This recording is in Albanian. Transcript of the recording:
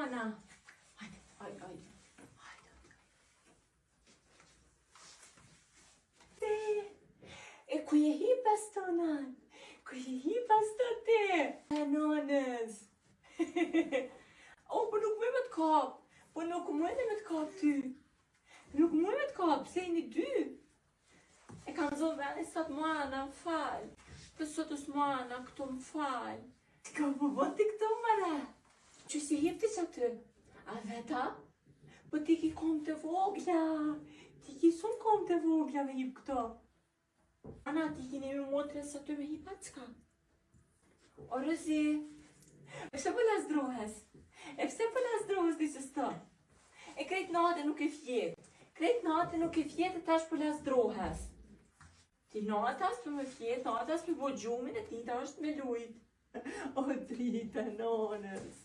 Ana. Hajde, hajde. E ku je hipas tonan? Ku je hipas të te? Anonës. O, po nuk më të kap. Po nuk më me të kap ty. Nuk më me të kap, se jeni dy. E kam zonë vene sot Moana, më falë. Për sot është Moana, këto më falë. Ka po bëti këto mëre. Që si hip të që aty? A veta? Po ti ki kom të vogla. Ti ki shumë kom të vogla me hip këto. Ana, ti ki nemi motre së aty me hip atë qka? O, Rozi. E pse po lasdrohes? E pse po lasdrohes di që s'to? E krejt nate nuk e fjet. Krejt nate nuk e fjet e tash po lasdrohes. Ti natas për me fjet, natas për bo gjumin e tita është me lujt. O, drita, nonës.